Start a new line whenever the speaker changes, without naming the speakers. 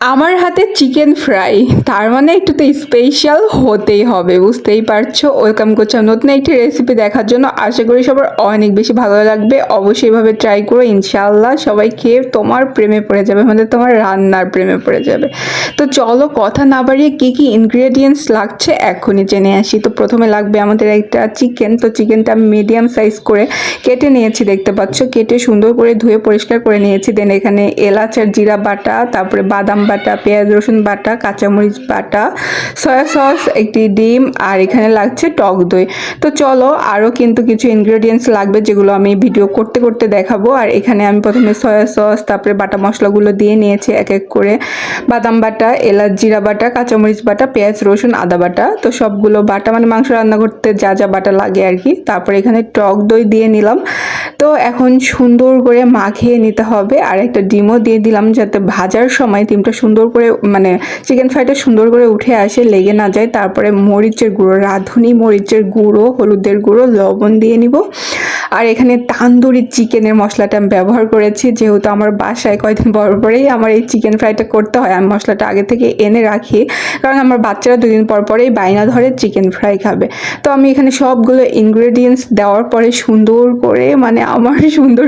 আমার হাতে chicken fry, তার মানে একটু তো স্পেশাল হতেই হবে, বুঝতেই পারছো। ওয়েলকাম করছিলাম নতুন একটি রেসিপি দেখার জন্য। আশা করি সবার অনেক বেশি ভালো লাগবে, অবশ্যই এভাবে ট্রাই করো, ইনশাআল্লাহ সবাই খেয়ে তোমার প্রেমে পড়ে যাবে, মানে তোমার রান্নার প্রেমে পড়ে যাবে। তো চলো কথা না বাড়িয়ে কী কী ইনগ্রেডিয়েন্টস লাগছে এখনই জেনে আসি। তো প্রথমে লাগবে আমাদের একটা চিকেন। তো চিকেনটা আমি মিডিয়াম সাইজ করে কেটে নিয়েছি, দেখতে পাচ্ছ। কেটে সুন্দর করে ধুয়ে পরিষ্কার করে নিয়েছি। দেন এখানে এলাচ আর জিরা বাটা, তারপরে বাদাম বাটা, পেঁয়াজ রসুন বাটা, কাঁচামরিচ বাটা, সয়া সস, একটি ডিম, আর এখানে লাগছে টক দই। তো চলো আরও কিন্তু কিছু ইনগ্রেডিয়েন্টস লাগবে, যেগুলো আমি ভিডিও করতে করতে দেখাবো। আর এখানে আমি প্রথমে সয়া সস, তারপরে বাটা মশলাগুলো দিয়ে নিয়েছি এক এক করে। বাদাম বাটা, এলাচ জিরা বাটা, কাঁচামরিচ বাটা, পেঁয়াজ রসুন আদা বাটা, তো সবগুলো বাটা, মানে মাংস রান্না করতে যা যা বাটা লাগে আর কি। তারপরে এখানে টক দই দিয়ে নিলাম। তো এখন সুন্দর করে মাখিয়ে নিতে হবে। আর একটা ডিমও দিয়ে দিলাম, যাতে ভাজার সময় ডিমটা সুন্দর করে, মানে চিকেন ফ্রাইটা সুন্দর করে উঠে আসে, লেগে না যায়। তারপরে মরিচের গুঁড়ো, রাঁধুনি মরিচের গুঁড়ো, হলুদের গুঁড়ো, লবণ দিয়ে নিব। আর এখানে তান্দুরি চিকেনের মশলাটা আমি ব্যবহার করেছি, যেহেতু আমার বাসায় কয়েকদিন পর পরেই আমার এই চিকেন ফ্রাইটা করতে হয়। আমি মশলাটা আগে থেকে এনে রাখি, কারণ আমার বাচ্চারা 2 দিন পর পরেই বায়না ধরে চিকেন ফ্রাই খাবে। তো আমি এখানে সবগুলো ইনগ্রেডিয়েন্টস দেওয়ার পরে সুন্দর করে, মানে আমার সুন্দর সুন্দর